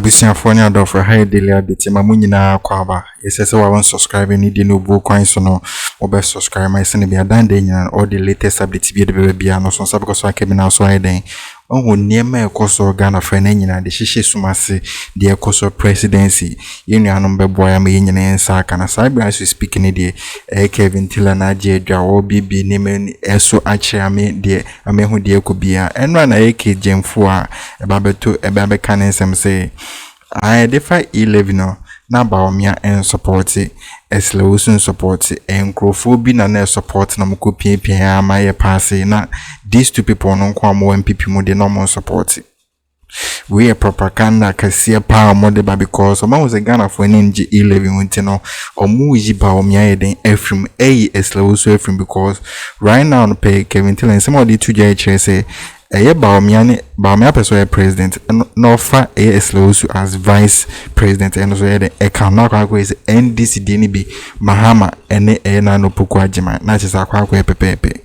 Abusiafo ni Addo for high daily update ma munyina kwaba yesese wa won subscribe ni di no bu kwan so no obe subscribe my send be adan de nyina all the latest updates bi de be no so sabe ko so akemi na so ayden onhu niema ekoso Ghana for na nyina de hihye sumase de ekoso presidency yenuanom beboya ma yenyina ensa aka na sabe as we speak ni de Kelvin tila na Đisđraced wo bibi ni men eso ache ame de amehu de ekobia enra na jemfu a ebabeto ebabeka nsem say I defy E-levy no na baomia en support Ēxpōsed support enkrofo na support na mko pia ama ye pass na these two people no kwa mo MPP mo de no mo support we a propaganda Kesi power mo de ba because o was a Ghana for nji E-levy wonte no o mu yi baomia ye den efrim Ēxpōsed efrim because right now no pay Kelvin tell and some of the two say baomia person president no fa Ēxpōsed as vice president and so the Akroma is NDC dni mahama ene na no poku agema na chesa kwa pepepe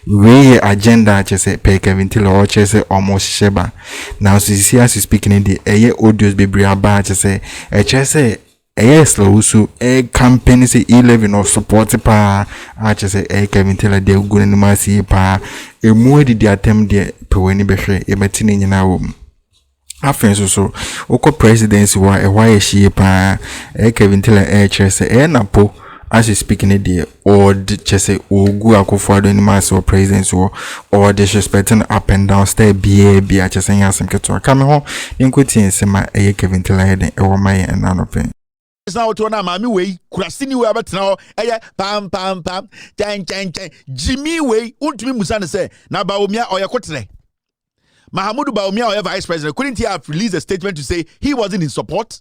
we agenda chese pe Kelvin tilo o chese almost sheba now see as speaking in the audios be aba chese chese Ēxpōsed campaign say E-levy no support pa chese Kelvin tilo de gunu no ma si pa emu di attempt de peweni behwe e matini nyina wo afen so oko presidency wa e hie pa Kelvin tilo chese NAPO as you speaking in the or chese ogu akofo ado ni mass or presidency or Đisresprect up and down stay bia chese yasem keto aka me ho nkoti ensema Kelvin tilo heden e wo mai enanope now to na mami we kurasini we abetena pam chan Jimmy we untumi musa ne say na baomia oyekotere Mahamudu Baomia or vice president couldn't he have released a statement to say he wasn't in support?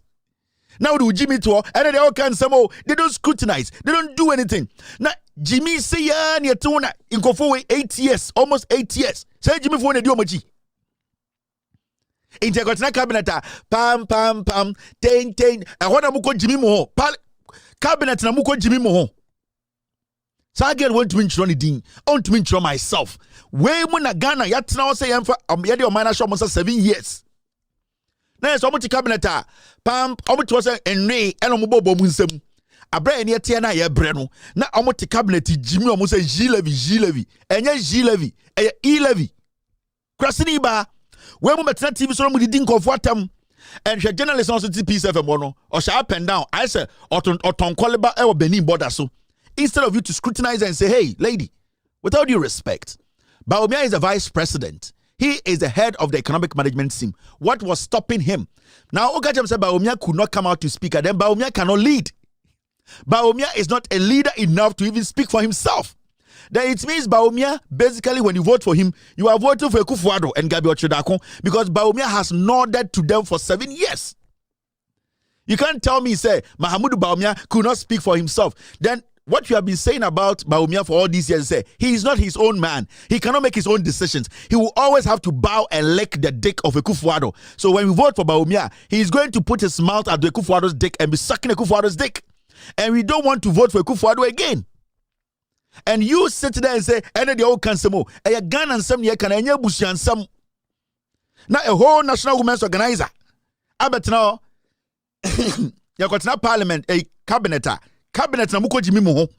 Now do Jimmy to and they all can some they don't scrutinize, they don't do anything. Now Jimmy say ya near tuna in go 8 years, almost 8 years. Say Jimmy for ne diomaji. In the cabinet pam ten I want to muko Jimmy mo cabinet na muko Jimmy mo so I get want to intro ni din on to intro myself we mo na Ghana yatena say yemfa yede o minor show mo 7 years na so mo ti cabinet pam omo to say enwe eno mo bobo mu nsam abra ene tie na ye bre no na omo ti cabinet Jimmy omo say Ēxpōsed enye Ēxpōsed E-levy krasini ba we mo betena TV so mo di nkofo atam and the journalist also TP FM no or sha up and down I say oton koleba e wo Benin border so instead of you to scrutinize and say hey lady without due respect Baomia is the vice president, he is the head of the economic management team. What was stopping him? Now Ogajam said Baomia could not come out to speak and then Baomia cannot lead. Baomia is not a leader enough to even speak for himself. Then it means Baomia, basically when you vote for him, you are voting for Akufo-Addo and Gabi Ochidakon because Baomia has nodded to them for 7 years. You can't tell me, say, Mahamudu Baomia could not speak for himself. Then what you have been saying about Baomia for all these years, say, he is not his own man. He cannot make his own decisions. He will always have to bow and lick the dick of Akufo-Addo. So when we vote for Baomia, he is going to put his mouth at the Akufo-Addo's dick and be sucking Akufo-Addo's dick. And we don't want to vote for Akufo-Addo again. And you sit there and say, "Any the old cansemo, a gun and some ye can any bush and some." Now a whole national women's organizer. I bet now, you got now parliament, a cabinet na muko Jimmy mo.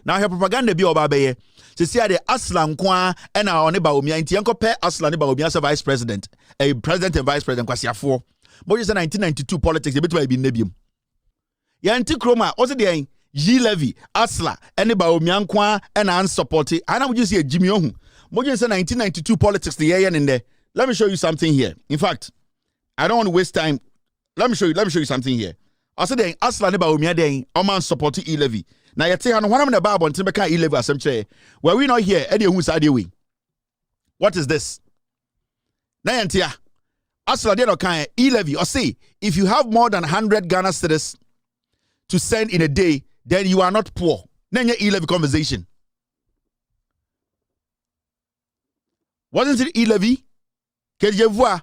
Now her propaganda be obabe. Se see the Aslan kwa and our neighbor Baomia inti yanko pe Aslan neighbor Baomia as vice president, a president and vice president KWASIAA. But it's 1992 politics. A bit by be nebium. Ya Akroma also the E-levy, Asla, and Baomia kwa and unsupported. I know you see a Jimmy Ohun. But you say 1992 politics the year in there. Let me show you something here. In fact, I don't want to waste time. Let me show you something here. I said then Asla and Baomia then Oman supported E-levy. Now you tell one of the Bible until become E-levy as say, where we not here, Eddie who's way. What is this? Now you Asla did okay E-levy or say if you have more than 100 Ghana citizens to send in a day, then you are not poor. Then your E-levy conversation. Wasn't it E-levy? Kedjevwa.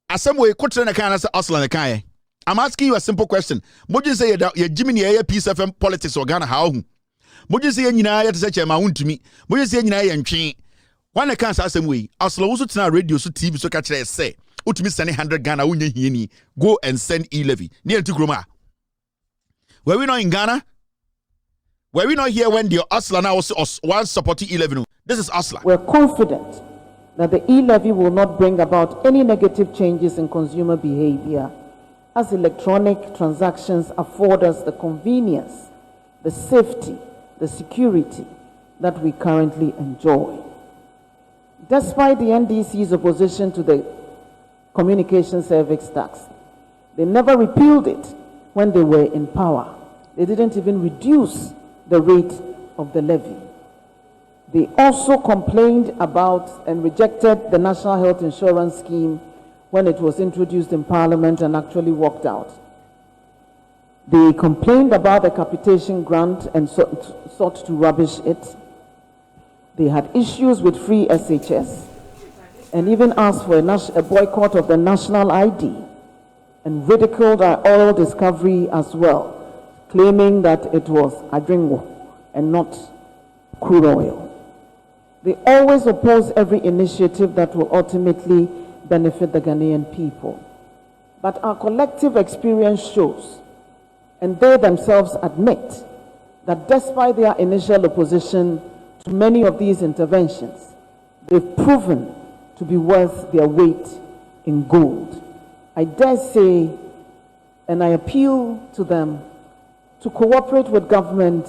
Asemwe kotre na kan asla na kan. I'm asking you a simple question. Moju say you Jimmy ye Peace FM politics or Ghana how hu. Moju say nyina ya tse chema huntumi. Moju say nyina ye ntwe. When I can't say way, as long as it's not radio, so TV, so catch it say, Utimi sending 100 Ghana, go and send E-levy near to Akroma. Were we not in Ghana? Were we not here when the Usla now was one supporting E-levy? This is Usla. We're confident that the E-levy will not bring about any negative changes in consumer behavior, as electronic transactions afford us the convenience, the safety, the security that we currently enjoy. Despite the NDC's opposition to the communication service tax, they never repealed it when they were in power. They didn't even reduce the rate of the levy. They also complained about and rejected the National Health Insurance Scheme when it was introduced in Parliament and actually walked out. They complained about the capitation grant and sought to rubbish it. They had issues with free SHS and even asked for a boycott of the national ID and ridiculed our oil discovery as well, claiming that it was adringo and not crude oil. They always oppose every initiative that will ultimately benefit the Ghanaian people. But our collective experience shows, and they themselves admit, that despite their initial opposition to many of these interventions, they've proven to be worth their weight in gold. I dare say, and I appeal to them to cooperate with government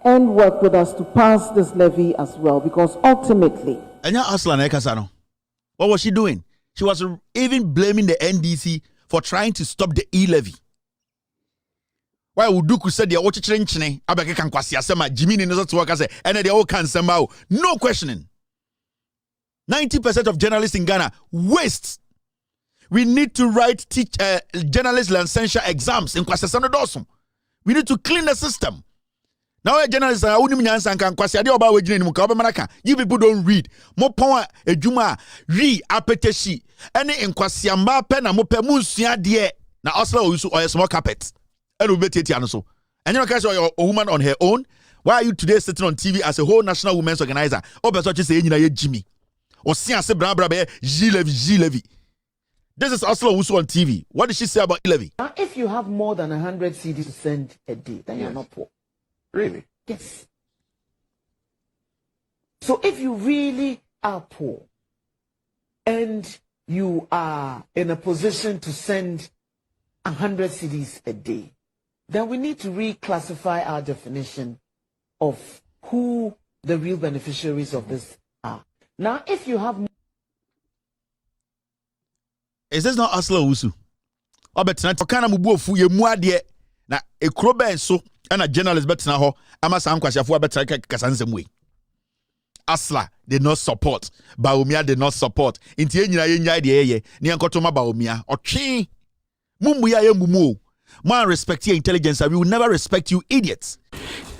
and work with us to pass this levy as well, because ultimately... What was she doing? She was even blaming the NDC for trying to stop the E-levy. Why would you say the watch trenching? Abeke can KWASIAA Jimmy in the work as and they all can somehow. No questioning. 90% of journalists in Ghana waste. We need to write journalist licensure exams in KWASIAA. We need to clean the system. Now journalists are only you people don't read. Mo power ejuma re apeteshi. Any in KWASIAA pena mo pe munsia de na osla Owusu or a small carpet. And we so. And you know, you're a woman on her own. Why are you today sitting on TV as a whole national women's organizer? Oh, but what you say, Jimmy. Or see, I say, Đisresጴct. This is also Owusu on TV. What did she say about E-levy? Now, if you have more than 100 CDs to send a day, then you're not poor. Really? Yes. So if you really are poor and you are in a position to send 100 CDs a day, then we need to reclassify our definition of who the real beneficiaries of this are. Now, if you have... Is this not Owusu? Obetna kana mubuofu ye muade na ekroba enso na journalist betna ho ama san kwasiafo abetra kasansem we. Asla did not support, Bawumia did not support. Inti enyina ye de ye ne ankotoma Bawumia otwe mumbuya ye mumu. Man, respect your intelligence. We will never respect you, idiots.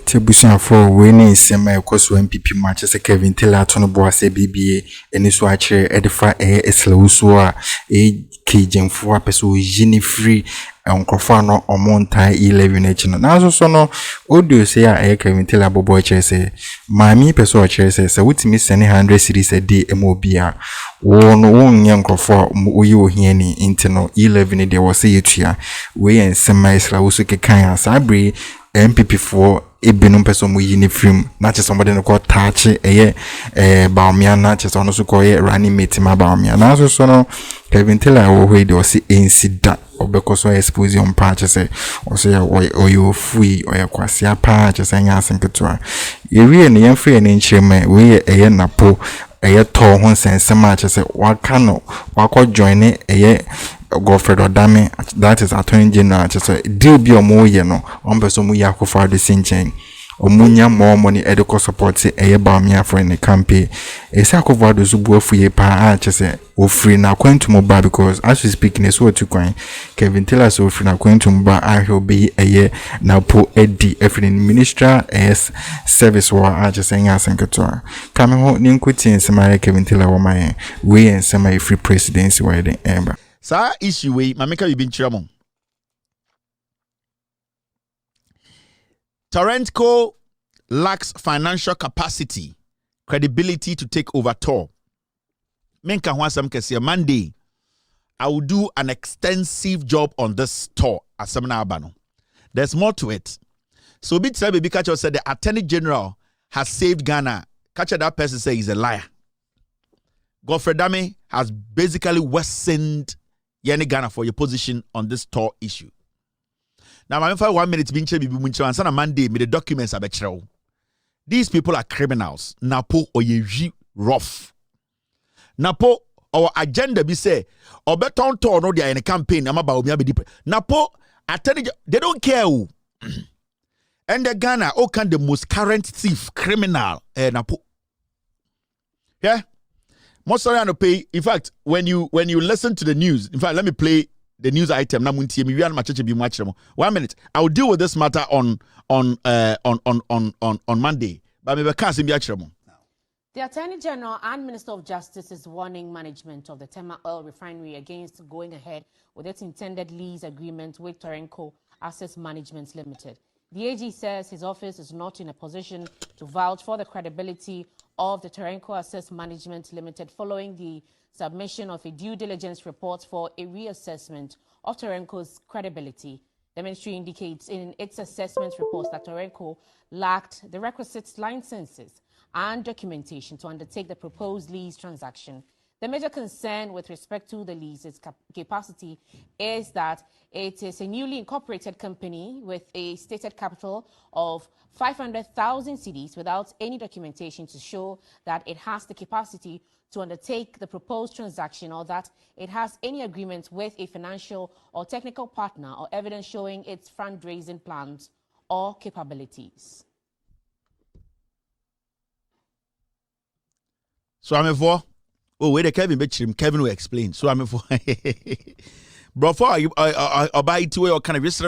Tebusan for winning semi Ēxpōsed MPP match as a Kelvin Taylor Tono Boase BBA and his watcher edify Ēxpōsed Kejim for person Jini free and Crofano or Montai E-levy nation. Now so no audio say Kelvin Taylor Bobo say Mami person say so with me sending 100 series a day MOBA one young crofo uyo hieni internal E-levy there was say it we and semi Ēxpōsed Kekan Sabri MPP4 ebinum person mu yini film na che somebody no ko touch Bawumia na che so no so ko running mate ma Bawumia na so no Kelvin Taylor wo hwe de o se insida obekoso expose on patch say o se oyo free oya KWASIAA patch say nya asenketo ye wie ne yemfre ne nchirema we NAPO to ho sensema che say waka no wako join Godfred Odame, that is Attorney General, just a deal be a more yeno, on person we are for the sinching. Omunya more money educal support say Bawumia for in the campaign. A sack of water zubu for ye pa say o free na going to mobile because as we speak in this word to coin Kelvin Taylor so free na going to mobile I will be a year now po Eddie Efrin Minister as service war just saying as enkato. Coming home ninkuti sema Kelvin Taylor wa my we and sema free presidency wedding ember. Sa issue we mameka you been chiramo. Toreno lacks financial capacity, credibility to take over Tor. Menka Hwasam Kesi Monday. I will do an extensive job on this Tor at Semina Abano. There's more to it. So Bit Baby Catcher said the Attorney General has saved Ghana. Catcher that person say he's a liar. Godfrey Dame has basically worsened Yenny Ghana for your position on this Tor issue. Now, I'm for 1 minute. And Sana Monday, me the documents are betrayal. These people are criminals. NAPO or ye rough. NAPO our agenda be say or beton Tor no they are in a campaign. I'm about me be NAPO they don't care who. And the Ghana can the most current thief criminal NAPO. Yeah. Most sorry to pay. In fact, when you listen to the news, in fact, let me play the news item. 1 minute. I will deal with this matter on Monday. But maybe can't see me. The Attorney General and Minister of Justice is warning management of the Tema Oil Refinery against going ahead with its intended lease agreement with Toreno Asset Management Limited. The AG says his office is not in a position to vouch for the credibility of the Toreno Asset Management Limited following the submission of a due diligence report for a reassessment of Toreno's credibility. The ministry indicates in its assessment reports that Toreno lacked the requisite licenses and documentation to undertake the proposed lease transaction. The major concern with respect to the lease's capacity is that it is a newly incorporated company with a stated capital of 500,000 cedis without any documentation to show that it has the capacity to undertake the proposed transaction or that it has any agreement with a financial or technical partner or evidence showing its fundraising plans or capabilities. So I'm for wait a Kelvin Kelvin will explain. So I'm for bro for I buy it or kind of risk.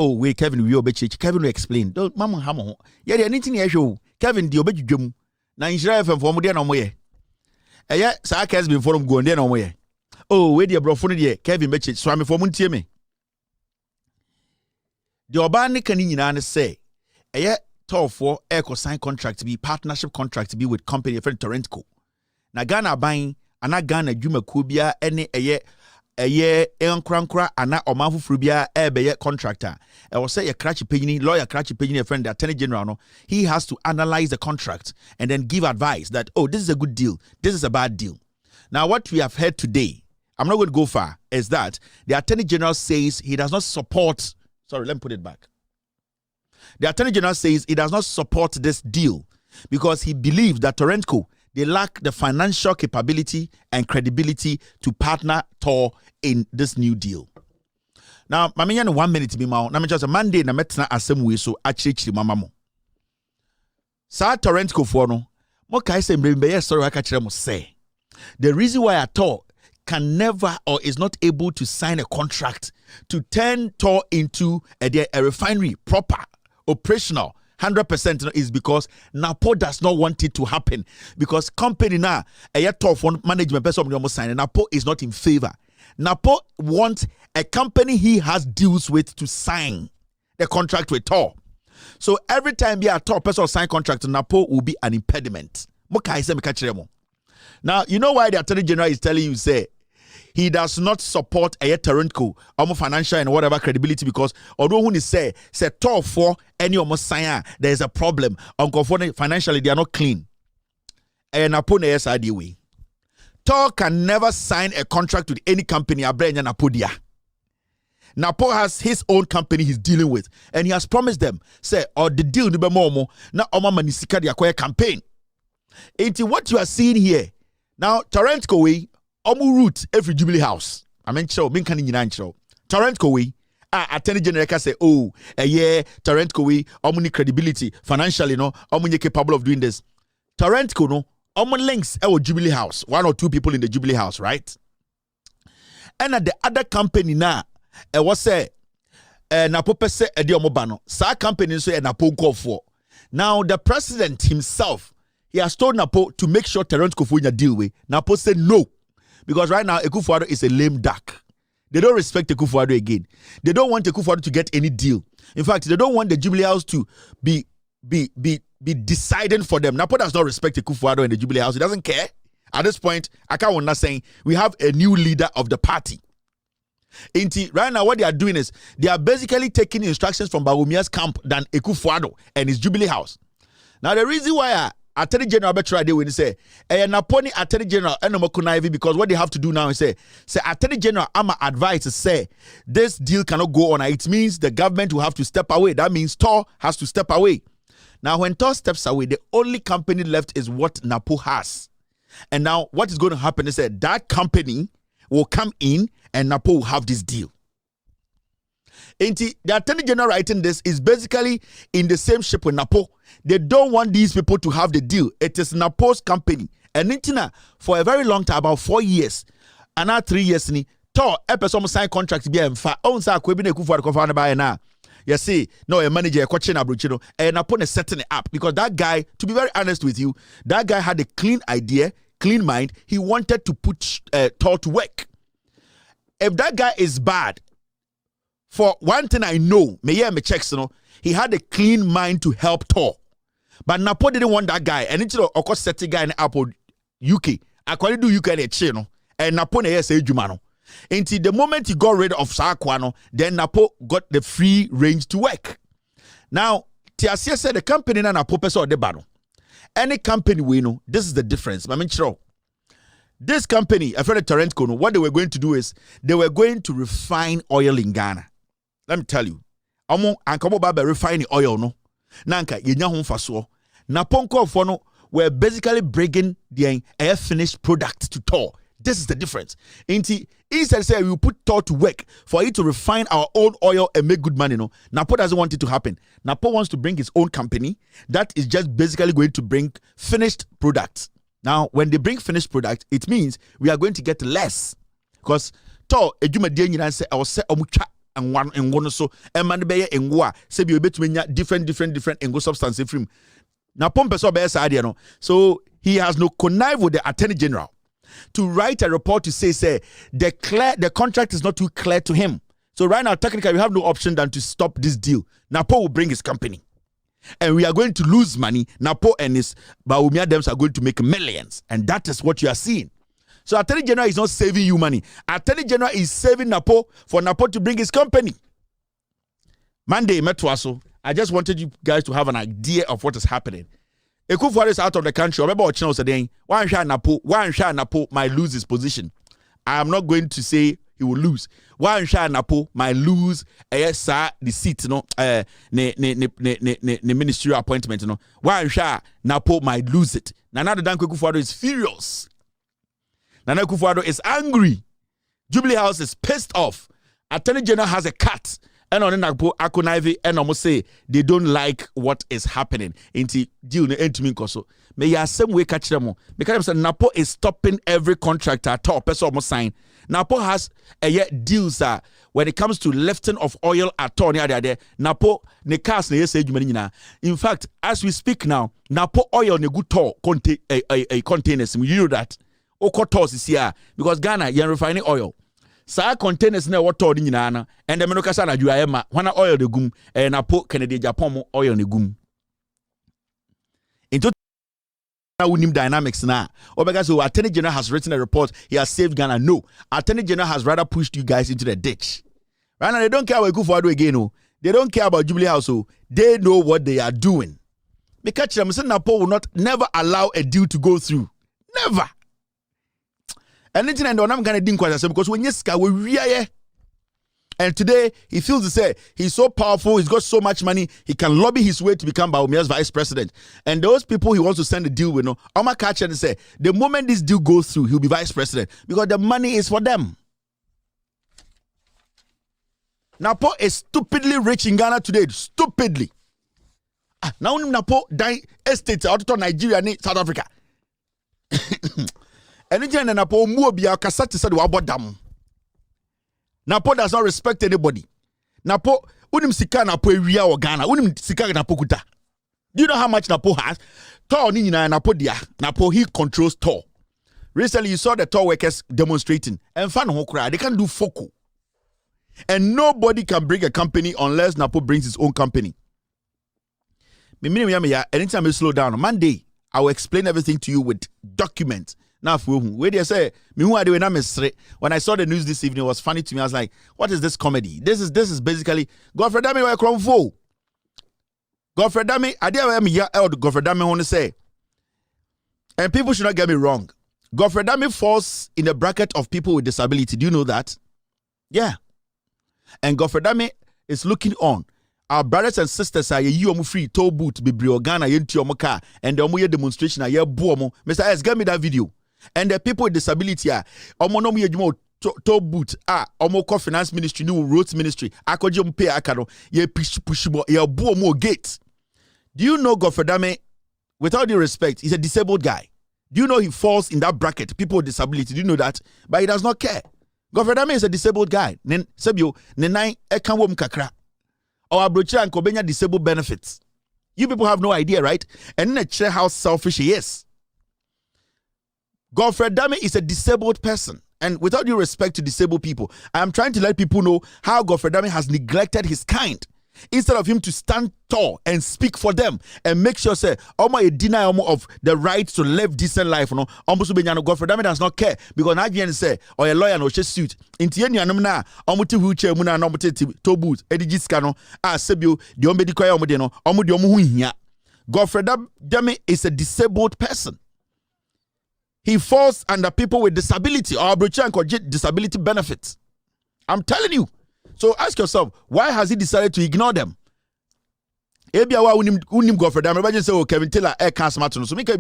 Oh wait Kelvin will be Kelvin will explain. Don't mama hamo. Yeah, anything you show Kelvin the obey jum. Na Israel FM for mo no moye. Eh sa Kesi be forum go no moye. Oh wait the bro for no Kelvin be so I'm for mo ntie me. The oba ne kan nyina ne say for Ēxpōsed contract be partnership contract be with company friend Toreno. Na Ghana buying ana Ghana dwuma ku bia ene enkrankra ana omanfofuru bia ebeye contractor. E will say your crachi pagini lawyer crachi pagini friend the Attorney General no, he has to analyze the contract and then give advice that oh this is a good deal, this is a bad deal. Now what we have heard today, I'm not going to go far, is that the Attorney General says he does not support, sorry, let me put it back. The Attorney General says he does not support this deal because he believes that Toreno, they lack the financial capability and credibility to partner Tor in this new deal. Now, Mamiya 1 minute be ma. Na me just Monday na metna asem we so achirichiri mama mo. Sa Toreno for no, mo kai say mbe sorry aka kire mo say. The reason why Tor can never or is not able to sign a contract to turn Tor into a refinery proper operational 100% is because NAPO does not want it to happen because company now a tough one management person almost sign NAPO is not in favor. NAPO wants a company he has deals with to sign the contract with Tor. So every time be a Tor person sign contract, NAPO will be an impediment. Now you know why the Attorney General is telling you say he does not support a Toreno financial and whatever credibility because although when he say Tor for any almost sign there is a problem financially they are not clean. And upon the side way, Tor can never sign a contract with any company. NAPO has his own company he's dealing with, and he has promised them say or the deal be more na oma manisika dia campaign. Into what you are seeing here now, Toreno way. Omu route every Jubilee House. I mean, Toreno we Attorney General say, oh, Toreno we omu credibility financially, no, omu capable of doing this. Toreno no, omu links our Jubilee House, 1 or 2 people in the Jubilee House, right? And at the other company now, was say, NAPO pese edi omu bano. Sa company so NAPO go for. Now the president himself, he has told NAPO to make sure Toreno for a deal with. NAPO said no. Because right now, Ēxpōsed is a lame duck. They don't respect Ēxpōsed again. They don't want Ēxpōsed to get any deal. In fact, they don't want the Jubilee House to be deciding for them. NAPO does not respect Akufo-Addo and the Jubilee House. He doesn't care. At this point, I can't not saying we have a new leader of the party. Right now, what they are doing is they are basically taking instructions from Bawumia's camp than Akufo-Addo and his Jubilee House. Now, the reason why Attorney General Betra they will say, Naponi Attorney General Enomokunaivi, because what they have to do now is say Attorney General Ama advice to say this deal cannot go on. It means the government will have to step away. That means Tor has to step away. Now, when Tor steps away, the only company left is what NAPO has. And now, what is going to happen is that company will come in and NAPO will have this deal. And the Attorney General writing this is basically in the same ship with NAPO. They don't want these people to have the deal. It is NAPO's company. And for a very long time, about 4 years, and now 3 years, Tor episode sign contract to be in fact on sa kwebine kufu adkofa by now. You see, no, a manager, coaching Abruchino, and upon setting it up because that guy, to be very honest with you, that guy had a clean idea, clean mind. He wanted to put Tor to work. If that guy is bad, for one thing I know, me checks, he had a clean mind to help Tor. But NAPO didn't want that guy. And it's of course set guy in Apple UK. I quite do UK and NAPO say Jumano. Until the moment he got rid of Sakwano, then NAPO got the free range to work. Now, Tiasia said the company na NAPO peso de bano. Any company we know, this is the difference. I mean, sure. This company, I felt Toreno, what they were going to do is they were going to refine oil in Ghana. Let me tell you. Amo ankomo baba refining oil no. Nanka yenya ho faso. Na ponko fono were basically bringing the air finished product to Tor. This is the difference. Instead say we put Tor to work for it to refine our own oil and make good money. No, NAPO doesn't want it to happen. NAPO wants to bring his own company that is just basically going to bring finished products. Now, when they bring finished product, it means we are going to get less because Tor ejuma die nyina say I was say omutwa and one so and man be engwa say be between different engo substance from NAPO person be say no. So he has no connive with the Attorney General to write a report to say the contract is not too clear to him. So right now, technically, we have no option than to stop this deal. NAPO will bring his company. And we are going to lose money. NAPO and his Bawumia Dems are going to make millions. And that is what you are seeing. So Attorney General is not saving you money. Attorney General is saving NAPO for NAPO to bring his company. Monday, Metwaso, I just wanted you guys to have an idea of what is happening. Akufo-Addo is out of the country. Remember what Chino said, one shot NAPO might lose his position. I am not going to say he will lose. One shot NAPO might lose the seat, the ministerial appointment, One shot NAPO might lose it. Nana Akufo-Addo is furious. Nana Akufo-Addo is angry. Jubilee House is pissed off. Attorney General has a cut. And on NAPO Akonaivi and almost say they don't like what is happening. Inti deal ne entumi koso. Me ya same way catch them. Because NAPO is stopping every contract at all. Person almost sign. NAPO has a deals when it comes to lifting of oil at all. NAPO ne cast ne say nyina. In fact, as we speak now, NAPO oil ne good tour containers. You know that. Okotos is here because Ghana you refining oil. Sa containers na water ni nyina and the menokasa na juayema wana oil de gum and NAPO Kennedy Japan oil ne gum. Into unim dynamics na obega so Attorney General has written a report he has saved Ghana. No, Attorney General has rather pushed you guys into the ditch. Right now they don't care about Akufo-Addo again. No, they don't care about Jubilee House. So they know what they are doing. Because NAPO will never allow a deal to go through. Never. And then I'm gonna think because when you and today he feels to say he's so powerful, he's got so much money, he can lobby his way to become Bawumia's vice president. And those people he wants to send a deal with, I'ma catch and say the moment this deal goes through, he'll be vice president because the money is for them. NAPO is stupidly rich in Ghana today, stupidly. Now NAPO die estates out of Nigeria and South Africa. And NAPO NAPO does not respect anybody. NAPO unim sika NAPO ewia o Ghana. Unim sika NAPO kuta. Do you know how much NAPO has? Tor ni nyina NAPO dia. NAPO he controls Tor. Recently you saw the Tor workers demonstrating. And fan ho kra, they can do foco. And nobody can bring a company unless NAPO brings his own company. anytime I slow down on Monday, I will explain everything to you with documents. Now, where they say, when I saw the news this evening, it was funny to me. I was like, what is this comedy? This is basically Godfrey Dame where Cromfo. Godfrey Dame, I didn't Godfrey Dame want to say. And people should not get me wrong. Godfrey Dame falls in the bracket of people with disability. Do you know that? Yeah. And Godfrey Dame is looking on. Our brothers and sisters are you free toll boot be Ghana into your car and the omo demonstration are boom. Mr. S, get me that video. And the people with disability are omo toll boot omo finance ministry new roads ministry akoje pay akado ye push ye boom gate. Do you know Godfrey Dame, with all due respect, he's a disabled guy? Do you know he falls in that bracket, people with disability? Do you know that? But he does not care. Godfrey Dame is a disabled guy. Nen sebio nenai ekanwom kakra. Or abrocha and kobenya disabled benefits. You people have no idea, right? And then check how selfish he is. Godfrey Dame is a disabled person. And without due respect to disabled people, I am trying to let people know how Godfrey Dame has neglected his kind. Instead of him to stand tall and speak for them and make sure say Oma a deny of the right to live decent life, no almost Godfrey Dame does not care because Nigerian say or a lawyer no suit into any anumna omuti wheelchair muna no to boot edigiscano sebio the ombedikoya omodeno omudi omuhia. Godfrey Dame is a disabled person. He falls under people with disability or disability benefits. I'm telling you. So ask yourself, why has he decided to ignore them? Unim Godfrey Dame, everybody say, oh, Kevin Taylor, so make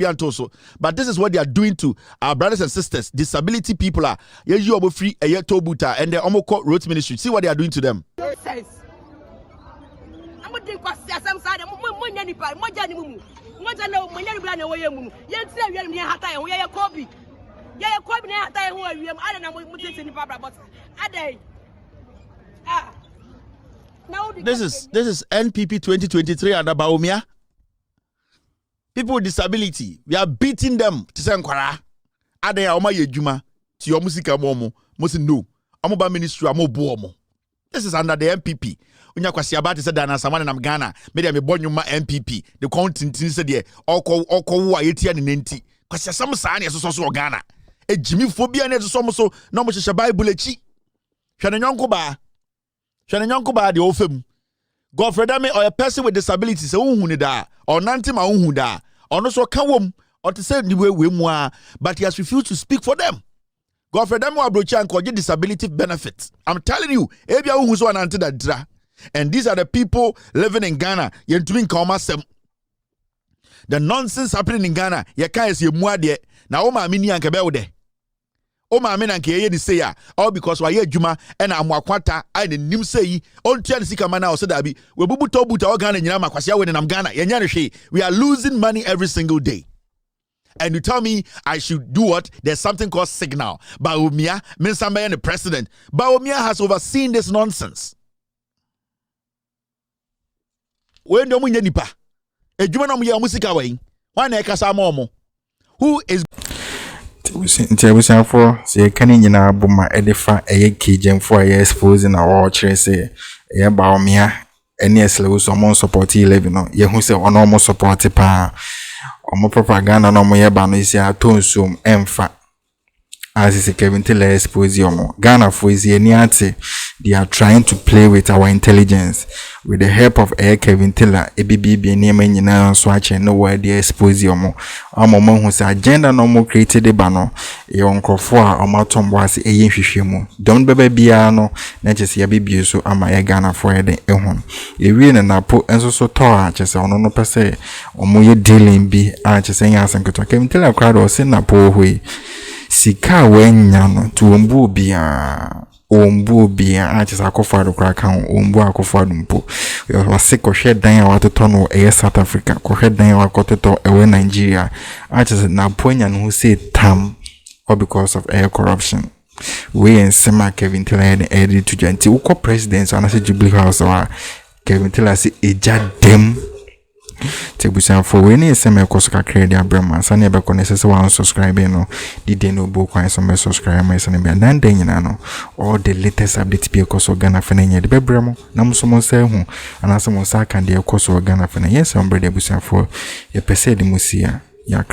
but this is what they are doing to our brothers and sisters. Disability people are free and the Omoko Roads Ministry. See what they are doing to them. This is NPP 2023 and Baumia. People with disability, we are beating them to say nkwara. Ade ya oma yejuma ti your musika momo. Mosi no. Amoba ministry amobo. This is under the MPP. Unya KWASIAA te say Dana Samana nam Ghana. Media me bonyuma MPP. The content say there oko wo ayetia ne nenti. KWASIAA sam sa na so Ghana. E jimi phobia na so na mo hye Bible echi. Hwe ne nyonko ba. The ofem. Godfrey Dame or a person with disability say unhu da or nanti ma unhu da or no so kawom or to say the way we mwa, but he has refused to speak for them. Godfrey Dame abrocha and koje disability benefits. I'm telling you, ebia unhu so ananti da dra. And these are the people living in Ghana. Yentumi nkaoma sem. The nonsense happening in Ghana, ye kan ye mwa de na o ma amini anka be wo de. O ma amena nke ye ni say ya all because wa ye adwuma e na amwakwata ai ne nim say on tia sika mana o se da bi we bubu to buta o Ghana nyina makwase we nam Ghana ye nya ne hwe. We are losing money every single day. And you tell me I should do what? There's something called signal. Baumia, Minsambe the president. Baumia has overseen this nonsense. When do mu nya nipa? Adwuma na mu ye musika we. Wan na e kasa mo. Who is Nti for say kan nyina boma edifa eye kejemfo aye Ēxpōsed na wo kire say eye baomia ene eslewo so mo support E-levy no ye hu say ono mo support pa omo propaganda no mo ye ba no isi atonsum emfa as is Kelvin Ēxpōsed omo Ghana for is any ante. They are trying to play with our intelligence with the help of Kelvin Ēxpōsed name nyina so ache no where the Ēxpōsed omo hu say agenda no mo created the bano e onkofo a omo tombo ase eye hwehwemu don beba bia no na chese ya bibie so ama ye Ghana for ye den ehun e wie na NAPO enso so to a chese ono no pese omo ye dealing bi a chese nya asenketo Kelvin crowd o se NAPO hoi sika wenya no to ombu bia achisa akofado kwa kan ombu akofado mpo wase kohwe dan ya watoto no South Africa kohwe dan ya wakototo ewe Nigeria achisa na ponya no say tam or because of air corruption we and sema Kelvin edit to janti uko president anase Jubilee House wa Kelvin say eja dem Tebusan for we ni sema koso kakra dia brema sane be ko nesese wa unsubscribe no di de no bo kwan so me subscribe my sane be dan den nyina no all the latest update be koso Ghana fe nye de be bremo na mo so mo se hu anase mo sa kan de koso Ghana fe yes somebody busan for ye pese de musia ya